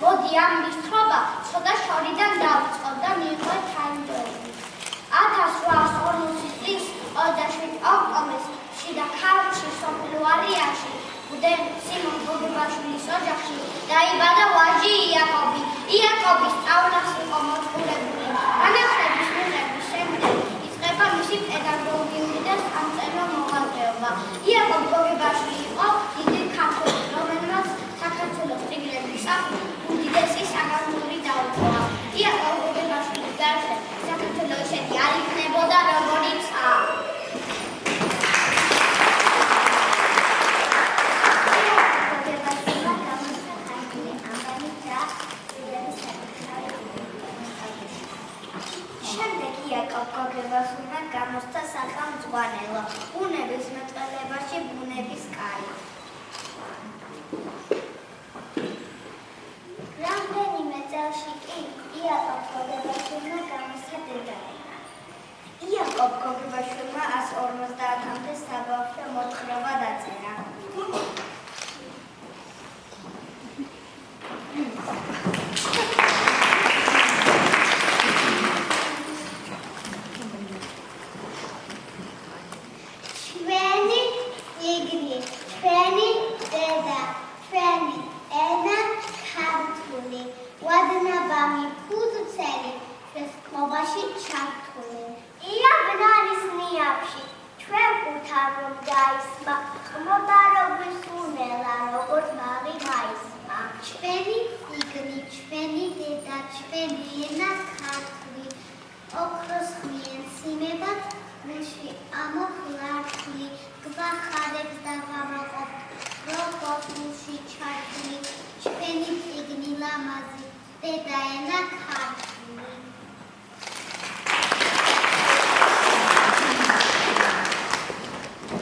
მოდი ამ მისთხრობა ცოტა შორიდან დავიწყოთ და მივიღოთ თანმიმდევრები. 1840 წლის 27 ოქტომბერს შიდა ქართლში სოფელ ვარიაში ბუდე სიმონ გოგებაშვილის ოჯახში დაიბადა ვაჟი იაკობი. იაკობის სწავლას იყო მოწყურებული. განათლების მიღების შემდეგ იწყება მისი პედაგოგიური და სამწერლო მოღვაწეობა. იაკობ გოგებაშვილი იყო დიდი ქართველი, რომელმაც საქართველოს წიგნების სახით უდიდესი საგანძური დაუწყო. იაკობ გოგებაშვილის გარშემო საქართველო ისეთი არ იქნებოდა, როგორიცაა. გოგებაშვილმა გამოსცა სახელმძღვანელო ბუნების მეტყველებაში ბუნების კარი. რამდენიმე წელში კი იაკობ გოგებაშვილმა გამოსცა დედაენა. იაკობ გოგებაშვილმა 150-მდე საბავშვო მოთხრობა დაწერა.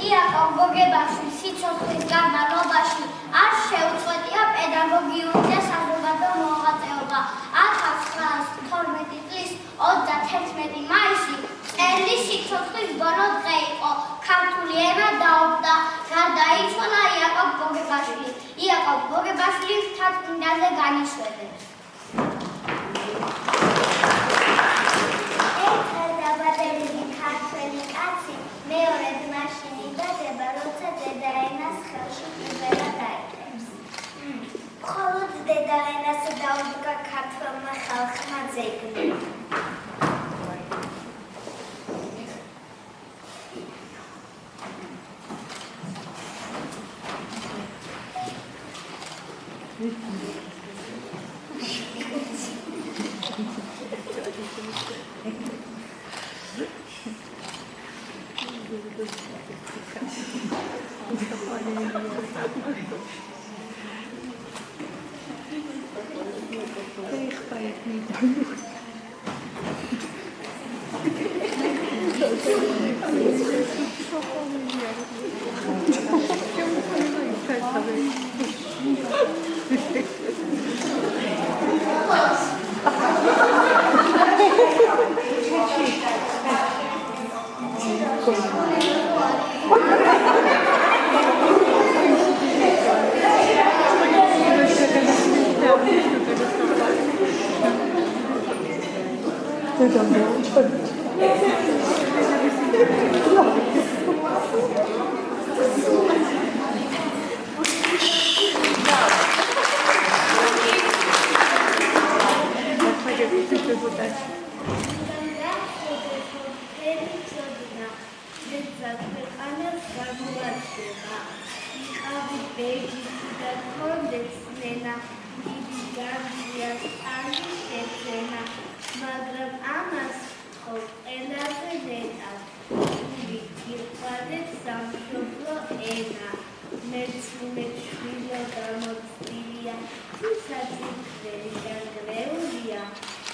იაკობ გოგებაშვილის სიცოცხლის განმავლობაში არ შეუწყვეტია პედაგოგიური და საზოგადო მოღვაწეობა. 1912 წლის 31 მაისი მწერლის სიცოცხლის ბოლო დღე იყო. ქართული ენა დაობდა. გარდაიცვალა იაკობ გოგებაშვილი. იაკობ გოგებაშვილის მთაწმინდაზე განისვენებენ. მეორე მაშინ იბადება, როცა დედაენას ხელში პირველად დაიკრებს. მხოლოდ დედაენას დაუდგა ქართველმა ხალხმა ძეგლი.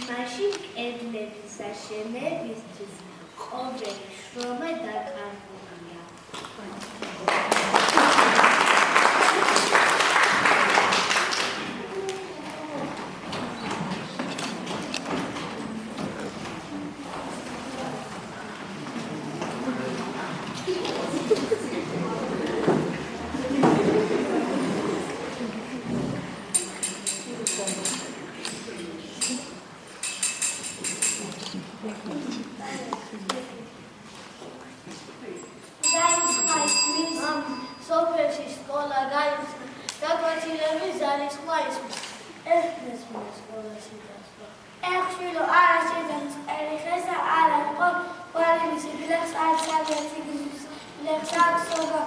მაშინ კედლების აშენებისთვის ყოველი შრომა დაკარგულია. Thank you. სოფელში სკოლა გაიხსნა, გაკვეთილები ზარისხმა ისმის. ესმესმე სკოლაში დასვა. ეხშვილო არა შედანს ერიხესა არა იყო ყვარილის იბილებს არც აღიაციგის ლექს აქსობა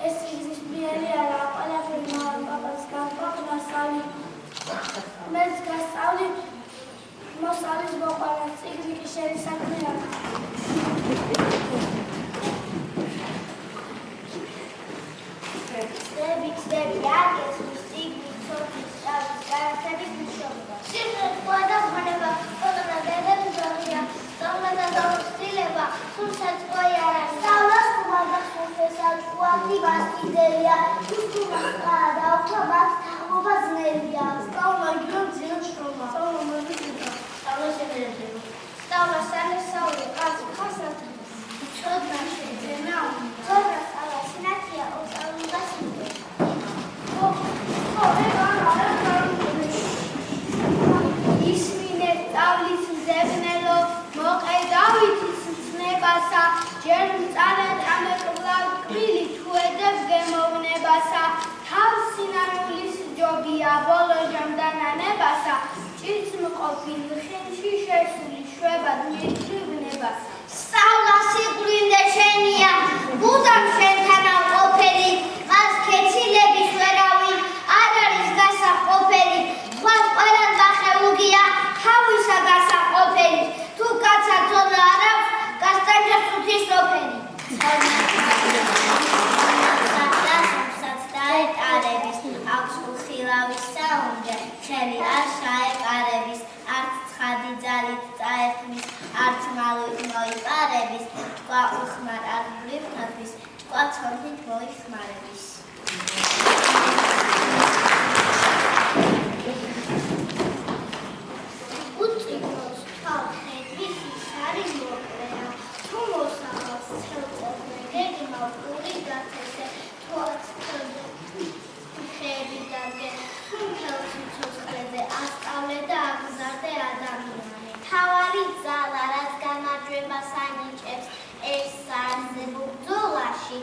ეს ციგნის მიერი არა ყველაფერი მთავარ პაპას განკოხ მასწავლი მეც გასწავლი მოსწავლის მოყვარა ციგნი კი შენი საქმე არა. Ცდები აგესმის ციგნი ცოდნის სწავლის განათლების მშობლობა. Სიმღერა და ხმანება ყველა დედები ზოგია სწავლა და ცდილება თუმცა წყვი არა სწავლას ხუმარდა ხუთესა ყვავი მასკიდელია უსტუმას ყარა და უფრო მათ თაღობა ძნელია სწავლა იგრომ ძიო შრომა სწავლა მოგიწია სწავლა შეძლებება სწავლა სანესაური ყავს ხასად ცოდნა შეძენა ცოდნა სწავლა სინათია ოსწავლობა სიმღერა ისმინე სწავლის მძებნელო მოყედავითის ცნებასა ჯერ მწარად ამეკლავ კბილი თუ ედებს გემოვნებასა თავს სინანულის ჯობია ბოლო ჟამდანანებასა ჭირს მყოფილ ხილში შესული შვებად მირჩივნებასა სწავლა სიყვრინდე შენია ბუძამ შენთანავ ყოფილი მას ქეცილების ვერავინ არ არის გასაყოფელი თქვას ყველას დახელუგია თავისა გასაყოფელი თუ კაცა ცოდნა არ აქვს გასტანჯა სუთის სოფელი დაეტარების აქვს უხილავის საუნჯე ჩემი არ შაეყარების არც ცხადი ძალით წაეხვნის არც მალვით მოიყარების თქვა უხმარ არ ვლიფხნათვის თქვა ცოდნით მოიხმარების უწიგოს თავხედვის ის არის მოკლეა თუ მოსახავს ხელყოფნე გეგმა უყური გათესე თვალს ხელი დაგე თუ ხელს ცოცხლებზე ასწავლე და აგზარდე ადამიანი თავარი ძალა რაც გამარჯვებას ანიჭებს ეს საზებო ბრძოლაში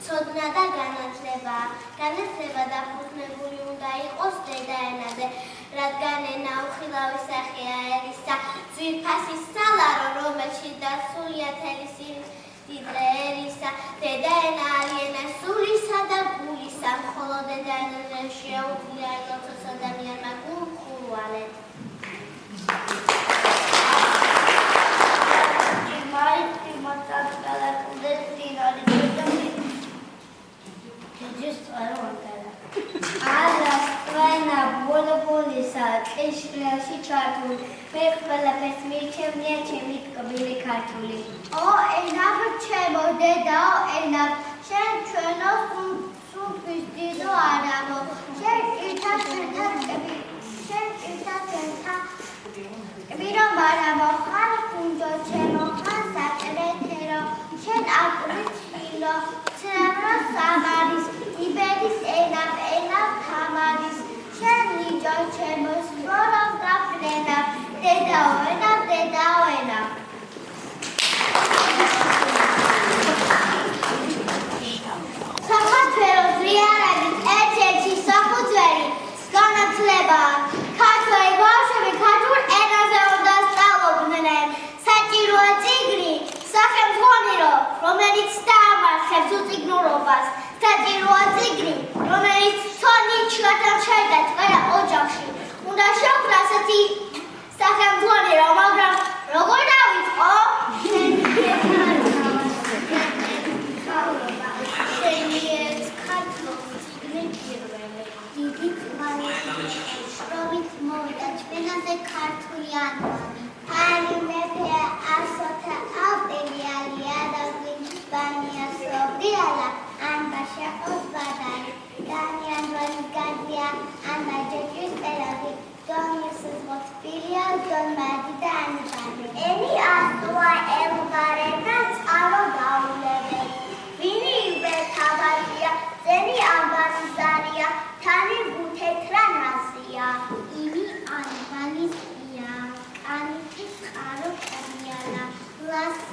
ცოდნა და განათლება დაფუძნებული უნდა იყოს დედა ენაზე რადგან ენა უხილავი სახეა ერისა ძვირფასი სალარო რომელშიც დასულია თელი სიმდიდრე ერისა დედა ენა არიენა სულისა და გულისა მხოლოდ დედა ენაზე შეუძლია ელოცოს ადამიანმა გულხურვალედ Άλα ბოლო-ბოლისა ყიშყილში ჩართული მე ყველაფერს მირჩევნია ჩემი ტკბილი ქართული ო ენავ ჩემო დედაო ენავ შენ ჩვენო სუნთქვის დიდო არამო შენ ირთა კბირო მარამო ხარ კუნჯო ჩემო ხარ საჭრეთერო შენ აკვრით ხილო ცრემრო სამარის იბერის ენავ თამარის შენ ნიჯო ჩემო სპორով დაფრენა დედაო ენავ საქართველოს რეალების ერთ-ერთი საფუძველი განათლებაა ქართველი ბავშვები ქართულ ენაზე უნდა სწავლობდნენ საჭიროა წიგნი სახელმძღვანელო რომელიც დაამარხებს უწიგნურობას საჭიროა წიგნი რომელიც ცოდნით ჩათამშაიდათ ყველა ოჯახში უნდა შევქმნა ასეთი სახელმძღვანელო მაგრამ როგორ დავიწყო შენიეთ ქართული წიგნი პირველი დიდი თვალის შრომით მოვიდა ჩვენამდე ქართული ანვანი არი მეფე ასოთა ავტელია და გვინბანია სობრიალა ანბაშა ოსბადარი განიანვანი განδია ანბაჯეჭის პერაგი დონიესის მოთბილია დონმადი და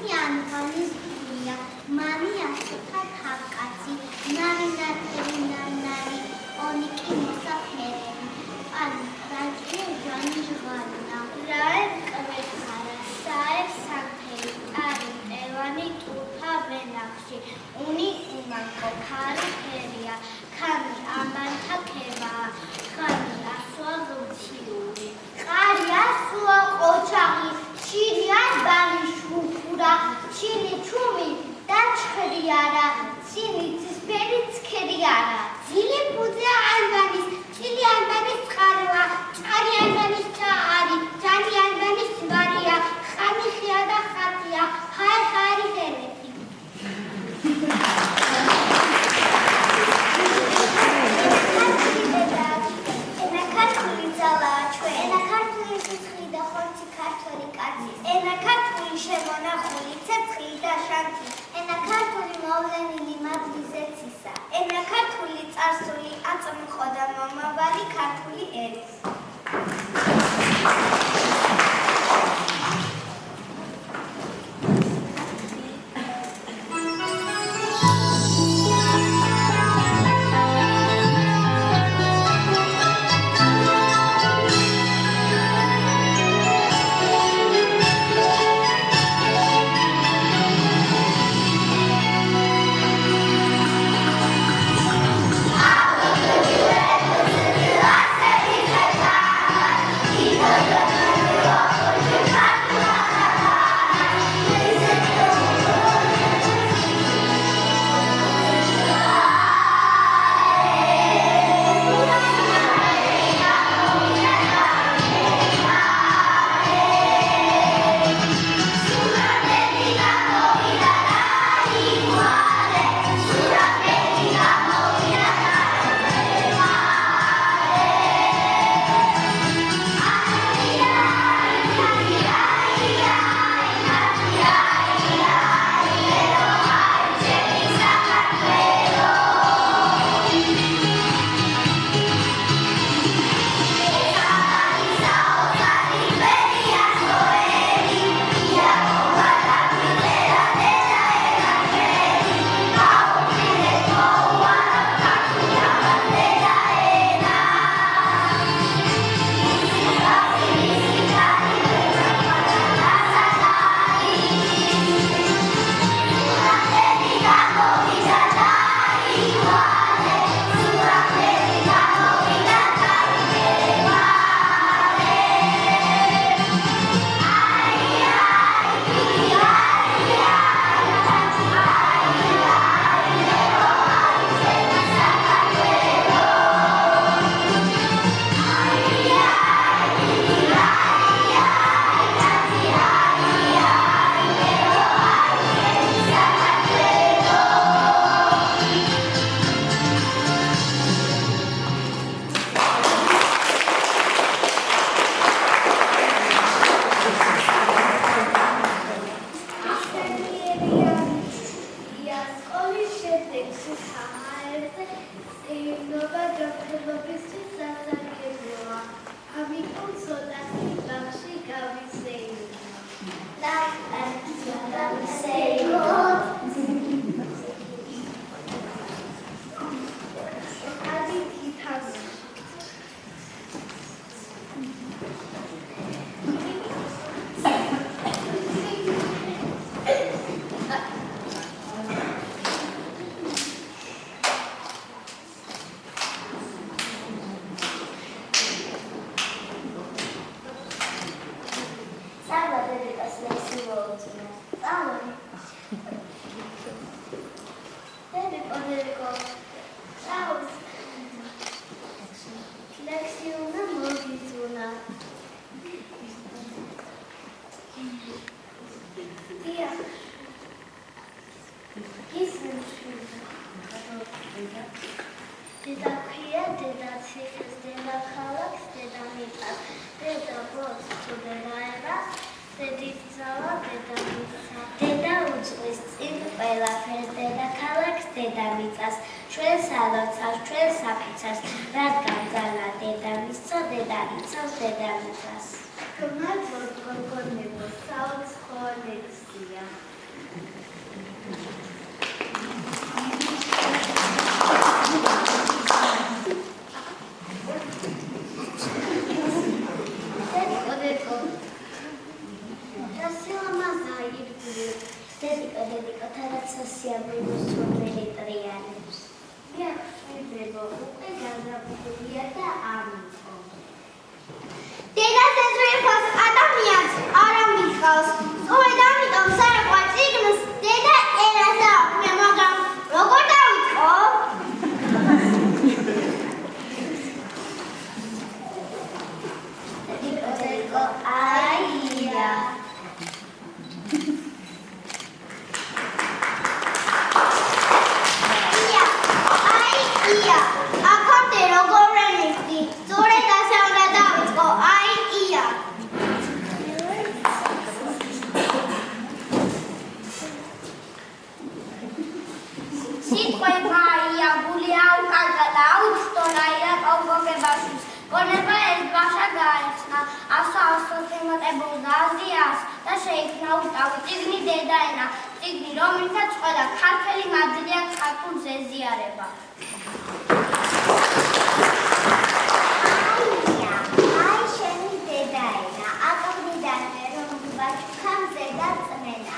კაცი ანღანის გულია, მამი ასოთა თავკაცი, ნარი ონიკი მოსაფერები, პანი რაჭი ჟანი ჟღარნა, რაერ კვეთხარა, საერ სამთელი, ტარი მტევანი ტურფა ვენახში, უნი უმანკო ქარი ფერია, ქანი ამანთა ქებაა, ხანი ასოა ლუციური, ყარი ასოა ყოჩაღი, ჩილი ბანი შუქურა, ჩილი ჩუმი და ჩხრიარა, ჩილი ცისფერი ცქერიარა, ძილი ფუძე ანბანის, ჩილი ანბანის წყაროა, ჭარი ანბანის ჭაარი, ჯანი ანბანის ჯვარია, ხანი ხია და ხატია, ხარი ჰერეთი. ენა ქართული ძალაა ჩვენ, ენა ქართული სიცხლი და ხორცი ქართველი კაცი, ენა ქართული შემონახული ცეცხლი და შანთი, ენა ქართული მოვლენილი მადლი ცისა, ენა ქართული წარსული აწმყო და მომავალი ქართული ერის. Come on, დედიკოთა რაც სასიამოვნოს სრულელი ტრიანებს. მიახვდებო, უკვე გაზაფხულია და ამიტომ. დედას ეძვირფას ადამიანს არ ამიხავს. სწორედ ამიტომ საერთო წიგნს დედა ენას აქვია, მაგრამ როგორ დავიწყო? დედიკო, აია. აქამდე როგორ ვემიხდი, სწორედ ასე უნდა დავიწყო, აი ია. სიტყვება აია-გული აუკარგა და აუჩტონა ირაკავ-გოგებაშვილს. გონება ერთბაშა გაეხსნა, ასოთემატებულდა აზიას და შეიქმნა უტავი წიგნი დედაენა, წიგნი, რომელსაც ყველა ქართველი მადლია ქართულ ზეზიარება. აი შენი დედაენა, აკვნიდანვე რომ ბაჩქამზე დაწმენა.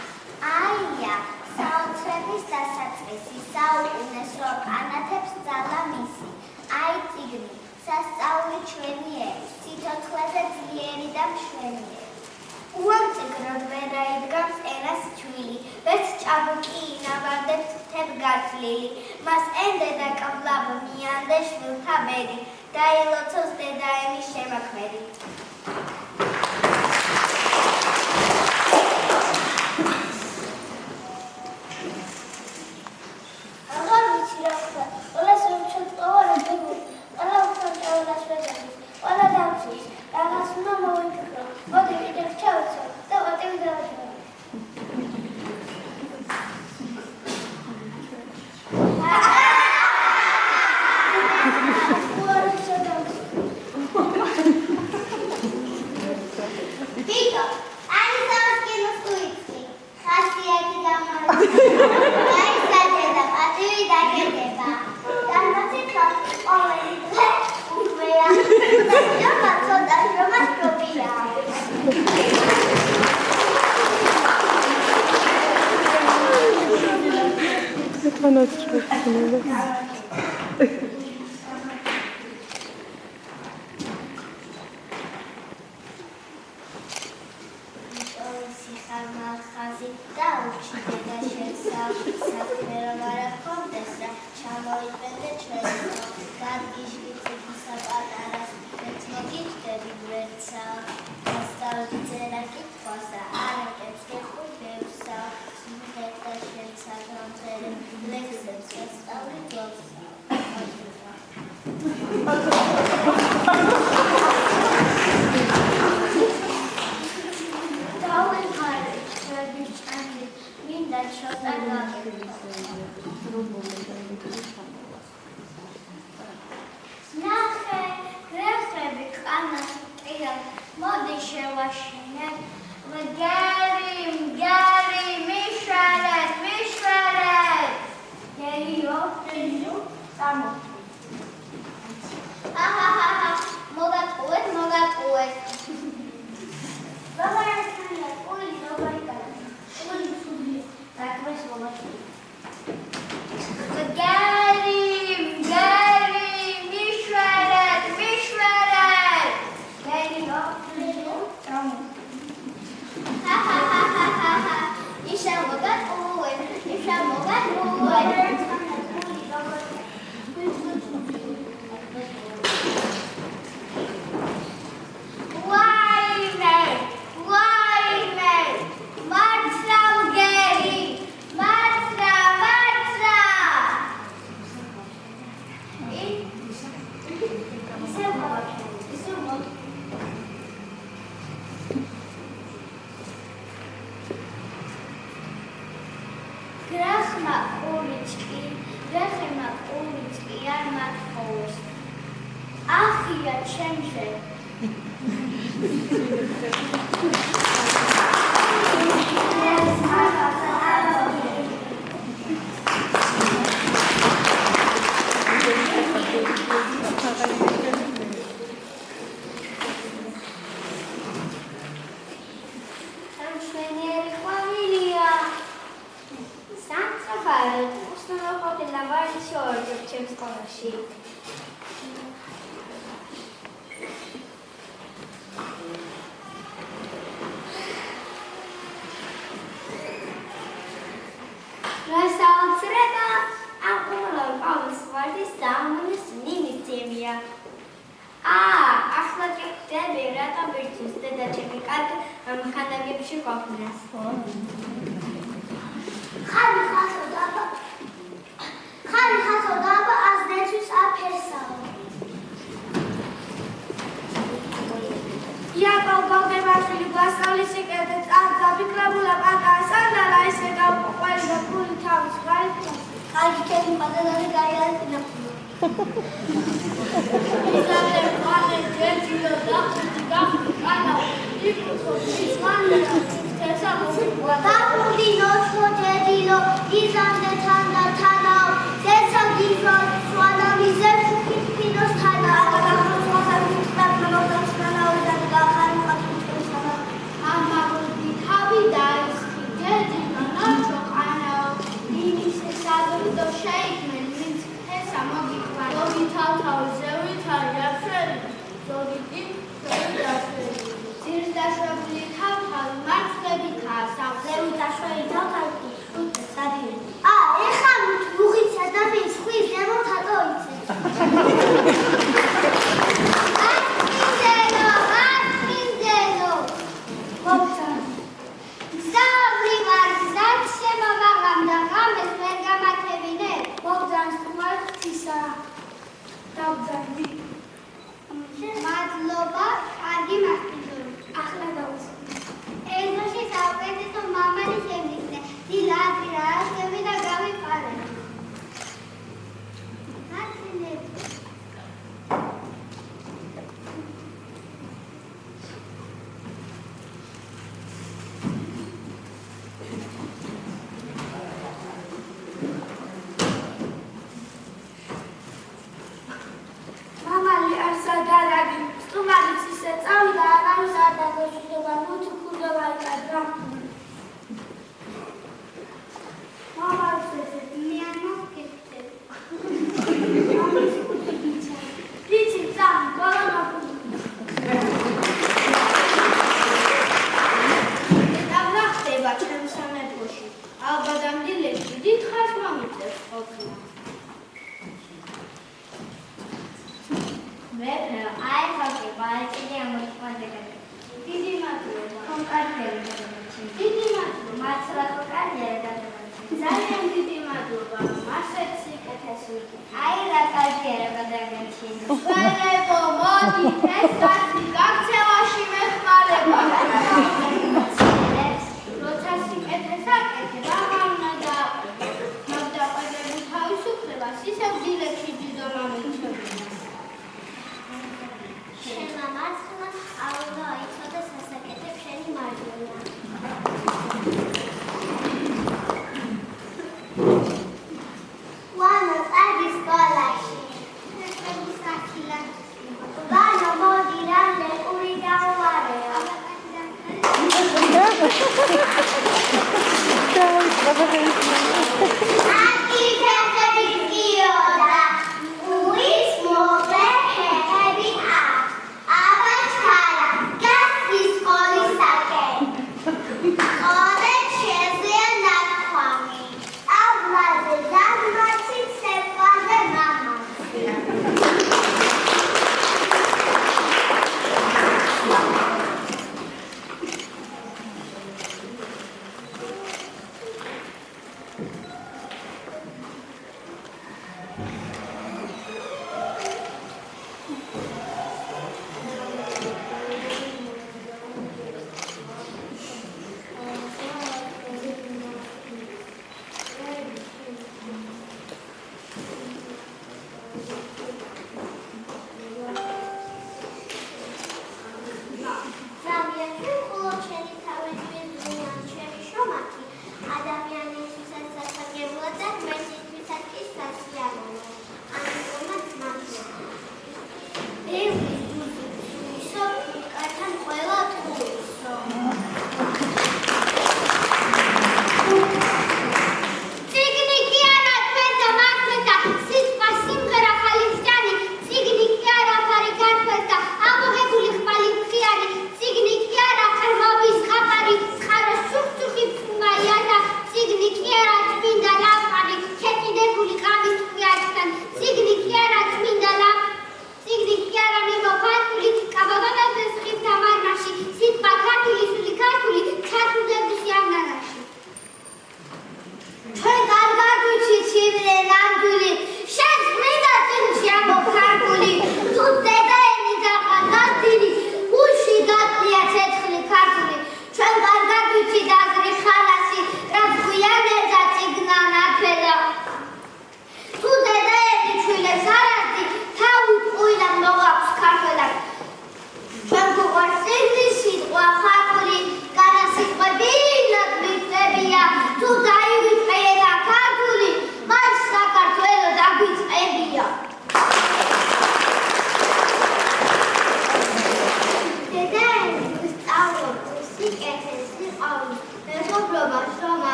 აია, საოცრების დასაწყისი, საუკუნესო ყანათებს ძალა მისი. აი წიგნი, სასწაული ჩვენიერი, სიცოცხლეზე ძლიერი და მშვენიერი. უამწიგროდ ვერაიდგამს ენას ჩვილი, ვერც ჭაბუკი ინავარდებს თებგართლილი. მას ენდე და კვლავ მიანდე შვილთა ბედი, დაილოცოს დედაენის შემაქმედი. აღარ ვიცი რა ვთქვა, ყველას რომ ჩაწოვარ დეგო, ყველა უთან ჭავლას ვეძახის, ყველა დავცვის, რაღაც უნდა მოვიფიქრო, მოდი კიდევ ჩავიცო და პატივი დავაჭრო. Vito, ani savas que nos tuitsi. Khasiati gamali. Ai sadeda pativi dagedeba. Ganatsi khas oleli dre ukveya. Da matso da romas propia. უსტუმრობყოფილა ვარიც შევარდებ ჩემს სკოლაში. რა საოცრება ამ ყოველ პავლეს ვარდის საამონეს ნიმისწევია. ახლა კი ხვდები რატომ ვირჩის დედაჩემი კარგი ხანაგებში ყოფნას. ხარი ხასოდაბა აზნეთვის აფერსაო. იაკობ გოგებაშვილი გვასწავლის სიკეთე წავიკრებულა პატარა სანდალა ისე გავყველი და ფული თავის გარეთ. კარგი ჩემი პატარალი გაიარეთ ნაფლო. ისაა მალე ჯერჯილო გაყანა იკუთო ისმანდა თესამო დაპუდინო შოჯედილო იზამდე თანდა თანაო ზესაგირო სვანამიზე ფიფინოს თანა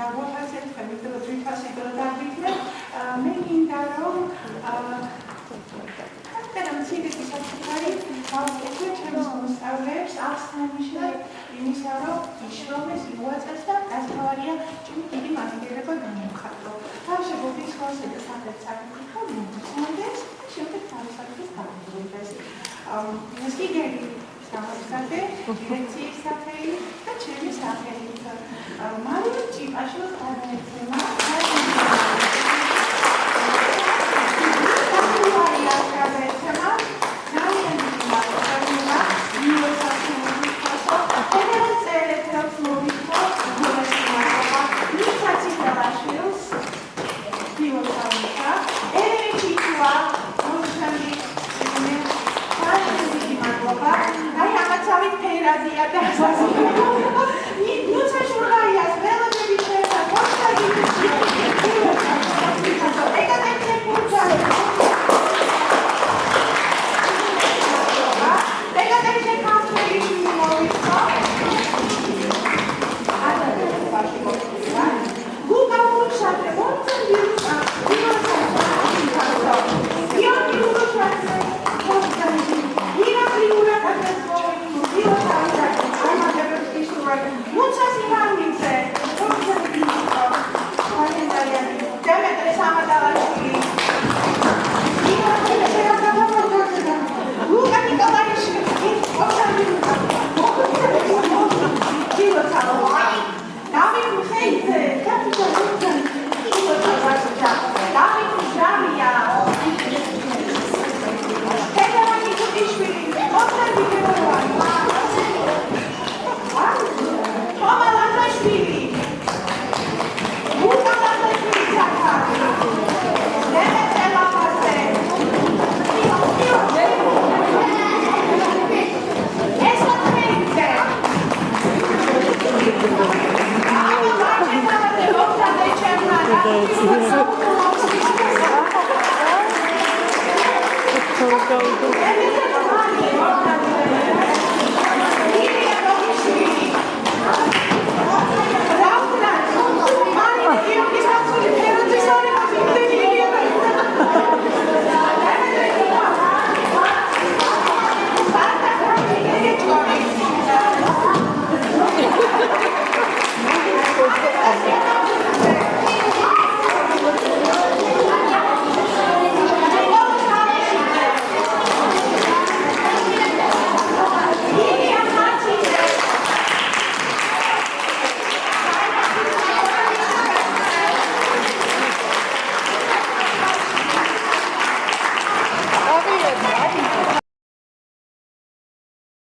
გაგვაფასეთ, ხემიტრო თვითფასი დრო დაგვითმეთ. მე მინდა რომ ამ ციგნის საკუთარი გავაკეთე ჩემს მოსწავლეებს აღსანიშნავად იმისა, რომ იშრომეს, იუაწეს და გასთავარია ჩემი დიდი მადლიერება გამოვხატო. თავშეგობის ხოლმე და საფეთ წაკითხა მომწონდეს, შემდეგ თავისუფლად გავუძვირდეს. მოსიგერი სამოსახე, დირექციის სახელი და ჩემი სახელით. მარიამ ჭიპაშვილს გადაეცემა Go.